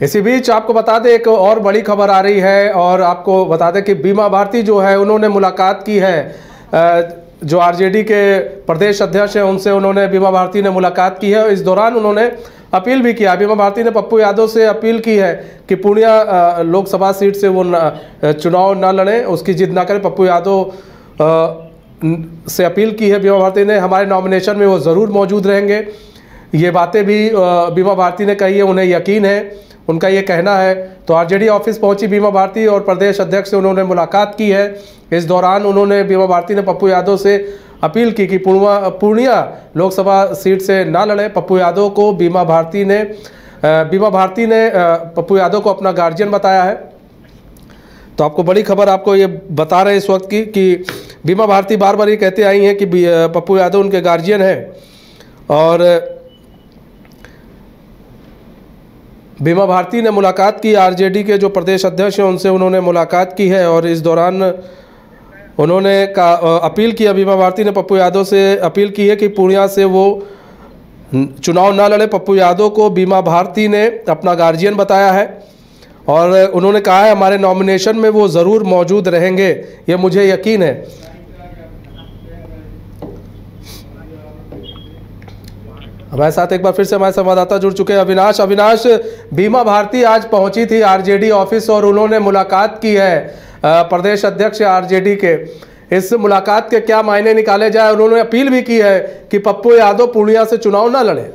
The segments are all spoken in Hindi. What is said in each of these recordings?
इसी बीच आपको बता दें एक और बड़ी खबर आ रही है और आपको बता दें कि बीमा भारती जो है उन्होंने मुलाकात की है, जो आरजेडी के प्रदेश अध्यक्ष हैं उनसे उन्होंने बीमा भारती ने मुलाकात की है। इस दौरान उन्होंने अपील भी किया, बीमा भारती ने पप्पू यादव से अपील की है कि पूर्णिया लोकसभा सीट से वो चुनाव न लड़ें, उसकी जिद ना करें। पप्पू यादव से अपील की है बीमा भारती ने, हमारे नॉमिनेशन में वो ज़रूर मौजूद रहेंगे। ये बातें भी बीमा भारती ने कही है, उन्हें यकीन है, उनका ये कहना है। तो आरजेडी ऑफिस पहुंची बीमा भारती और प्रदेश अध्यक्ष से उन्होंने मुलाकात की है। इस दौरान उन्होंने बीमा भारती ने पप्पू यादव से अपील की कि पूर्णिया लोकसभा सीट से ना लड़े। पप्पू यादव को बीमा भारती ने पप्पू यादव को अपना गार्जियन बताया है। तो आपको बड़ी खबर आपको ये बता रहे हैं इस वक्त की कि बीमा भारती बार बार ये कहते आई हैं कि पप्पू यादव उनके गार्जियन हैं। और बीमा भारती ने मुलाकात की, आरजेडी के जो प्रदेश अध्यक्ष हैं उनसे उन्होंने मुलाकात की है। और इस दौरान उन्होंने अपील किया, बीमा भारती ने पप्पू यादव से अपील की है कि पूर्णिया से वो चुनाव ना लड़े। पप्पू यादव को बीमा भारती ने अपना गार्जियन बताया है और उन्होंने कहा है हमारे नॉमिनेशन में वो ज़रूर मौजूद रहेंगे, ये मुझे यकीन है। हमारे साथ एक बार फिर से हमारे संवाददाता जुड़ चुके हैं अविनाश। बीमा भारती आज पहुंची थी आरजेडी ऑफिस और उन्होंने मुलाकात की है प्रदेश अध्यक्ष आरजेडी के। इस मुलाकात के क्या मायने निकाले जाए, उन्होंने अपील भी की है कि पप्पू यादव पूर्णिया से चुनाव ना लड़े।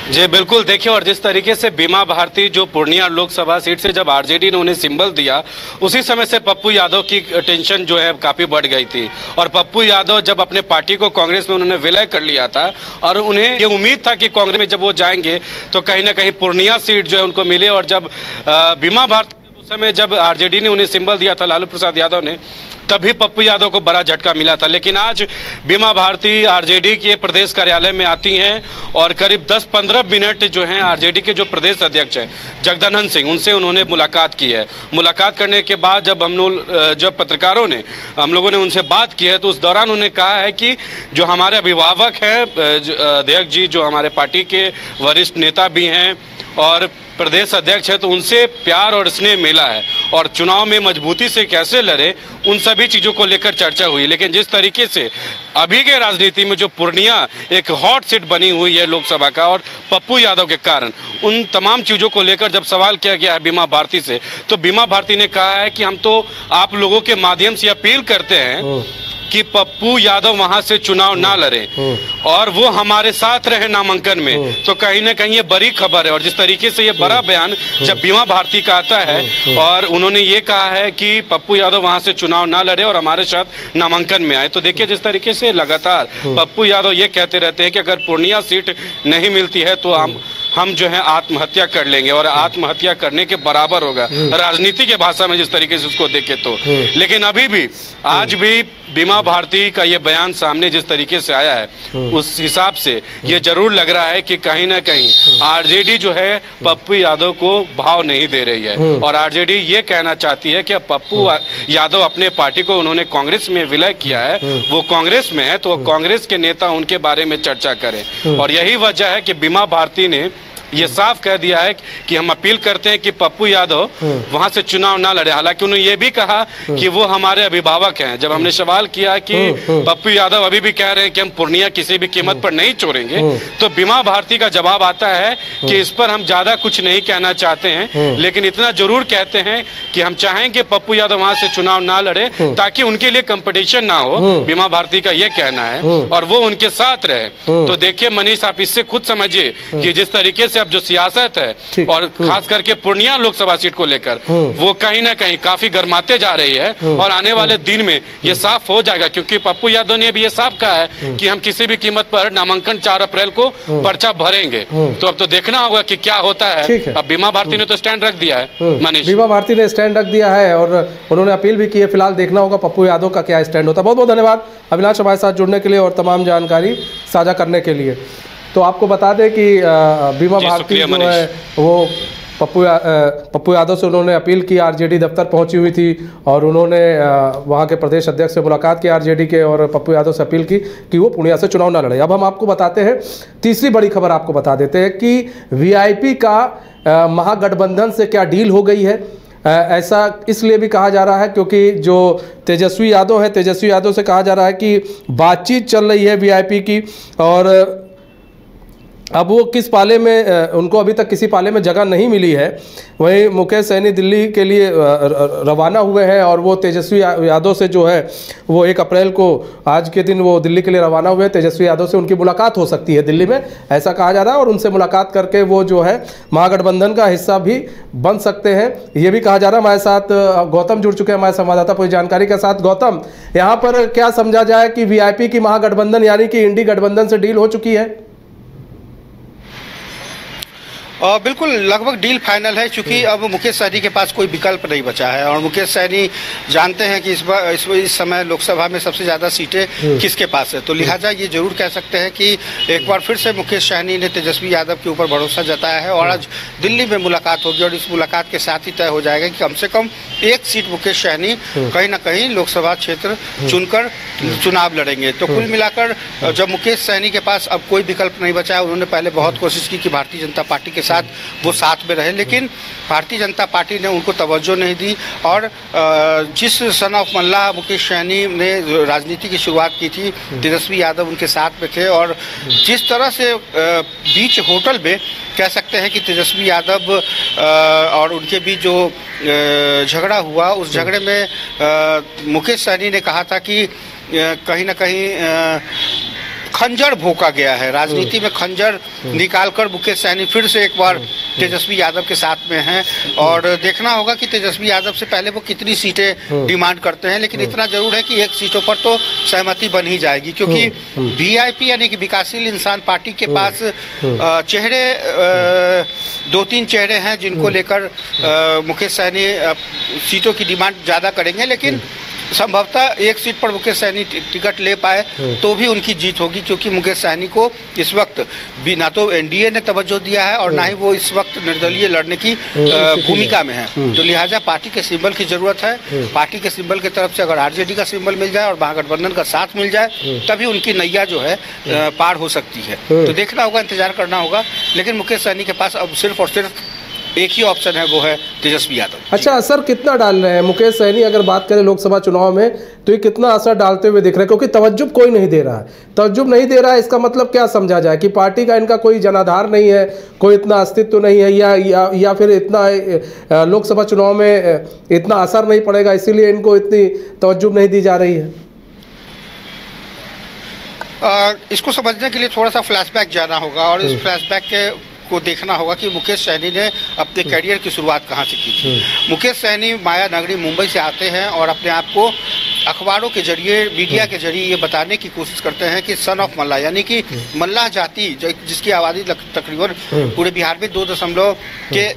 जी बिल्कुल, देखिए, और जिस तरीके से बीमा भारती जो पूर्णिया लोकसभा सीट से जब आरजेडी ने उन्हें सिंबल दिया, उसी समय से पप्पू यादव की टेंशन जो है काफी बढ़ गई थी। और पप्पू यादव जब अपने पार्टी को कांग्रेस में उन्होंने विलय कर लिया था और उन्हें ये उम्मीद था कि कांग्रेस में जब वो जाएंगे तो कहीं ना कहीं पूर्णिया सीट जो है उनको मिले। और जब बीमा भारती उस समय जब आरजेडी ने उन्हें सिंबल दिया था लालू प्रसाद यादव ने, तभी पप्पू यादव को बड़ा झटका मिला था। लेकिन आज बीमा भारती आरजेडी के प्रदेश कार्यालय में आती हैं और करीब 10-15 मिनट जो हैं आरजेडी के जो प्रदेश अध्यक्ष हैं जगदानंद सिंह, उनसे उन्होंने मुलाकात की है। मुलाकात करने के बाद जब पत्रकारों ने हम लोगों ने उनसे बात की है तो उस दौरान उन्होंने कहा है कि जो हमारे अभिभावक हैं अध्यक्ष जी, जो हमारे पार्टी के वरिष्ठ नेता भी हैं और प्रदेश अध्यक्ष है, तो उनसे प्यार और स्नेह मिला है और चुनाव में मजबूती से कैसे लड़े उन सभी चीज़ों को लेकर चर्चा हुई। लेकिन जिस तरीके से अभी के राजनीति में जो पूर्णिया एक हॉट सीट बनी हुई है लोकसभा का और पप्पू यादव के कारण, उन तमाम चीज़ों को लेकर जब सवाल किया गया है बीमा भारती से, तो बीमा भारती ने कहा है कि हम तो आप लोगों के माध्यम से अपील करते हैं कि पप्पू यादव वहां से चुनाव ना लड़े और वो हमारे साथ रहे नामांकन में। तो कहीं ना कहीं ये बड़ी खबर है। और जिस तरीके से ये बड़ा बयान जब बीमा भारती का आता है और उन्होंने ये कहा है कि पप्पू यादव वहां से चुनाव ना लड़े और हमारे साथ नामांकन में आए, तो देखिए जिस तरीके से लगातार पप्पू यादव ये कहते रहते हैं कि अगर पूर्णिया सीट नहीं मिलती है तो हम जो है आत्महत्या कर लेंगे और आत्महत्या करने के बराबर होगा राजनीति के भाषा में जिस तरीके से उसको देखे तो। लेकिन अभी भी आज भी बीमा भारती का ये बयान सामने जिस तरीके से आया है उस हिसाब से ये जरूर लग रहा है कि कहीं ना कहीं आरजेडी जो है पप्पू यादव को भाव नहीं दे रही है और आरजेडी ये कहना चाहती है कि पप्पू यादव अपने पार्टी को उन्होंने कांग्रेस में विलय किया है, वो कांग्रेस में है, तो कांग्रेस के नेता उनके बारे में चर्चा करें। और यही वजह है कि बीमा भारती ने ये साफ कह दिया है कि हम अपील करते हैं कि पप्पू यादव वहां से चुनाव ना लड़े। हालांकि उन्होंने ये भी कहा कि वो हमारे अभिभावक हैं। जब हमने सवाल किया कि पप्पू यादव अभी भी कह रहे हैं कि हम पूर्णिया किसी भी कीमत पर नहीं छोड़ेंगे, तो बीमा भारती का जवाब आता है कि इस पर हम ज्यादा कुछ नहीं कहना चाहते हैं, लेकिन इतना जरूर कहते हैं कि हम चाहेंगे पप्पू यादव वहां से चुनाव ना लड़े ताकि उनके लिए कंपटीशन ना हो। बीमा भारती का ये कहना है और वो उनके साथ रहे। तो देखिए मनीष, आप इससे खुद समझिए कि जिस तरीके से अब जो सियासत है और खास करके पूर्णिया लोकसभा सीट को लेकर वो कहीं ना कहीं काफी गर्माते जा रही है और आने वाले दिन में ये साफ हो जाएगा, क्योंकि पप्पू यादव ने भी ये साफ कहा है कि हम किसी भी कीमत पर नामांकन 4 अप्रैल को पर्चा भरेंगे। तो अब तो देखना होगा कि क्या होता है। अब बीमा भारती ने तो स्टैंड रख दिया है मनीष, बीमा भारती ने स्टैंड रख दिया है और उन्होंने अपील भी की है। फिलहाल देखना होगा पप्पू यादव का क्या स्टैंड होता है। बहुत बहुत धन्यवाद अविनाश हमारे साथ जुड़ने के लिए और तमाम जानकारी साझा करने के लिए। तो आपको बता दें कि बीमा भारती जो है वो पप्पू यादव से उन्होंने अपील की, आरजेडी दफ्तर पहुंची हुई थी और उन्होंने वहां के प्रदेश अध्यक्ष से मुलाकात की आरजेडी के, और पप्पू यादव से अपील की कि वो पूर्णिया से चुनाव ना लड़े। अब हम आपको बताते हैं तीसरी बड़ी खबर, आपको बता देते हैं कि वीआईपी का महागठबंधन से क्या डील हो गई है। ऐसा इसलिए भी कहा जा रहा है क्योंकि जो तेजस्वी यादव है, तेजस्वी यादव से कहा जा रहा है कि बातचीत चल रही है वीआईपी की, और अब वो किस पाले में, उनको अभी तक किसी पाले में जगह नहीं मिली है। वहीं मुकेश सहनी दिल्ली के लिए रवाना हुए हैं और वो तेजस्वी यादव से जो है वो 1 अप्रैल को, आज के दिन वो दिल्ली के लिए रवाना हुए। तेजस्वी यादव से उनकी मुलाकात हो सकती है दिल्ली में, ऐसा कहा जा रहा है, और उनसे मुलाकात करके वो जो है महागठबंधन का हिस्सा भी बन सकते हैं, ये भी कहा जा रहा है। हमारे साथ गौतम जुड़ चुके हैं, हमारे संवाददाता, पूरी जानकारी के साथ। गौतम, यहाँ पर क्या समझा जाए कि वीआईपी की महागठबंधन यानी कि इंडी गठबंधन से डील हो चुकी है? बिल्कुल, लगभग डील फाइनल है, क्योंकि अब मुकेश सहनी के पास कोई विकल्प नहीं बचा है। और मुकेश सहनी जानते हैं कि इस समय लोकसभा में सबसे ज़्यादा सीटें किसके पास है, तो लिहाजा ये जरूर कह सकते हैं कि एक बार फिर से मुकेश सहनी ने तेजस्वी यादव के ऊपर भरोसा जताया है और आज दिल्ली में मुलाकात होगी और इस मुलाकात के साथ ही तय हो जाएगा कि कम से कम 1 सीट मुकेश सहनी कहीं ना कहीं लोकसभा क्षेत्र चुनकर चुनाव लड़ेंगे। तो कुल मिलाकर जब मुकेश सहनी के पास अब कोई विकल्प नहीं बचा है, उन्होंने पहले बहुत कोशिश की कि भारतीय जनता पार्टी के वो साथ में रहे, लेकिन भारतीय जनता पार्टी ने उनको तवज्जो नहीं दी। और जिस सन ऑफ मल्लाह मुकेश सहनी ने राजनीति की शुरुआत की थी, तेजस्वी यादव उनके साथ में थे, और जिस तरह से बीच होटल में कह सकते हैं कि तेजस्वी यादव और उनके बीच जो झगड़ा हुआ, उस झगड़े में मुकेश सहनी ने कहा था कि कहीं ना कहीं खंजर भोंका गया है, राजनीति में खंजर निकालकर मुकेश सहनी फिर से एक बार तेजस्वी यादव के साथ में हैं। और देखना होगा कि तेजस्वी यादव से पहले वो कितनी सीटें डिमांड करते हैं, लेकिन इतना जरूर है कि 1 सीटों पर तो सहमति बन ही जाएगी, क्योंकि वीआईपी यानी कि विकासशील इंसान पार्टी के पास चेहरे 2-3 चेहरे हैं जिनको लेकर मुकेश सहनी सीटों की डिमांड ज़्यादा करेंगे, लेकिन संभवतः 1 सीट पर मुकेश सहनी टिकट ले पाए तो भी उनकी जीत होगी, क्योंकि मुकेश सहनी को इस वक्त भी ना तो एनडीए ने तवज्जो दिया है और ना ही वो इस वक्त निर्दलीय लड़ने की भूमिका में है। तो लिहाजा पार्टी के सिंबल की जरूरत है। पार्टी के सिंबल की तरफ से अगर आरजेडी का सिंबल मिल जाए और महागठबंधन का साथ मिल जाए, तभी उनकी नैया जो है पार हो सकती है। तो देखना होगा, इंतजार करना होगा, लेकिन मुकेश सहनी के पास अब सिर्फ और सिर्फ एक ही ऑप्शन है, वो है तेजस्वी यादव। अच्छा, असर कितना डाल रहे हैं मुकेश सहनी, अगर बात करें लोकसभा चुनाव में, तो ये कितना असर डालते हुए दिख रहे हैं? क्योंकि तवज्जुब कोई नहीं दे रहा है, तवज्जुब नहीं दे रहा है, इसका मतलब क्या समझा जाए कि पार्टी का इनका कोई जनाधार नहीं है, कोई इतना अस्तित्व नहीं है, या फिर इतना लोकसभा चुनाव में इतना असर नहीं पड़ेगा, इसीलिए इनको इतनी तवज्जुब नहीं दी जा रही है? इसको समझने के लिए थोड़ा सा फ्लैशबैक जाना होगा और इस फ्लैशबैक के को देखना होगा कि मुकेश सहनी ने अपने करियर की शुरुआत कहाँ से की थी। मुकेश सहनी माया नगरी मुंबई से आते हैं और अपने आप को अखबारों के जरिए, मीडिया के जरिए ये बताने की कोशिश करते हैं कि सन ऑफ मल्लाह, यानी कि मल्लाह जाति जिसकी आबादी तकरीबन पूरे बिहार में 2 के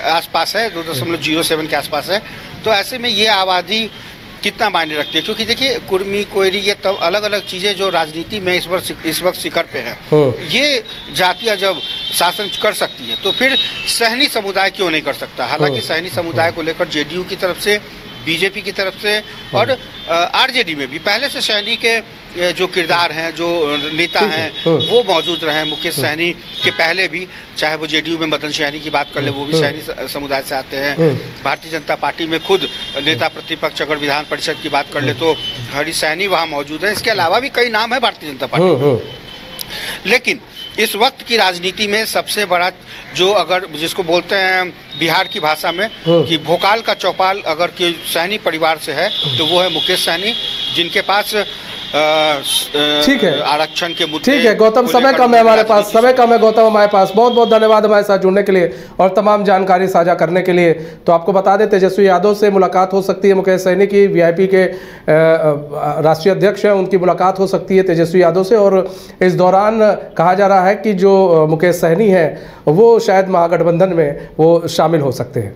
आसपास है, 2.07 के आसपास है। तो ऐसे में ये आबादी कितना मायने रखती है, क्योंकि देखिए कुर्मी, कोयरी, ये तब अलग अलग चीज़ें जो राजनीति में इस वक्त शिखर पे है, ये जातियाँ जब शासन कर सकती है तो फिर सहनी समुदाय क्यों नहीं कर सकता। हालांकि सहनी समुदाय को लेकर जेडीयू की तरफ से, बीजेपी की तरफ से और आरजेडी में भी पहले से सहनी के जो किरदार हैं, जो नेता हैं, वो मौजूद रहे हैं। मुकेश सहनी के पहले भी, चाहे वो जेडीयू में मदन सहनी की बात कर ले, वो भी सहनी समुदाय से आते हैं। भारतीय जनता पार्टी में खुद नेता प्रतिपक्ष अगर विधान परिषद की बात कर ले तो हरी सहनी वहाँ मौजूद है। इसके अलावा भी कई नाम है भारतीय जनता पार्टी। लेकिन इस वक्त की राजनीति में सबसे बड़ा जो, अगर जिसको बोलते हैं बिहार की भाषा में कि भोकाल का चौपाल अगर कि सहनी परिवार से है तो वो है मुकेश सहनी, जिनके पास ठीक है आरक्षण के मुद्दे। ठीक है गौतम, समय कम है हमारे पास, समय कम है गौतम हमारे पास। बहुत बहुत धन्यवाद हमारे साथ जुड़ने के लिए और तमाम जानकारी साझा करने के लिए। तो आपको बता दें, तेजस्वी यादव से मुलाकात हो सकती है मुकेश सहनी की, वीआईपी के राष्ट्रीय अध्यक्ष हैं, उनकी मुलाकात हो सकती है तेजस्वी यादव से। और इस दौरान कहा जा रहा है कि जो मुकेश सहनी है वो शायद महागठबंधन में वो शामिल हो सकते हैं।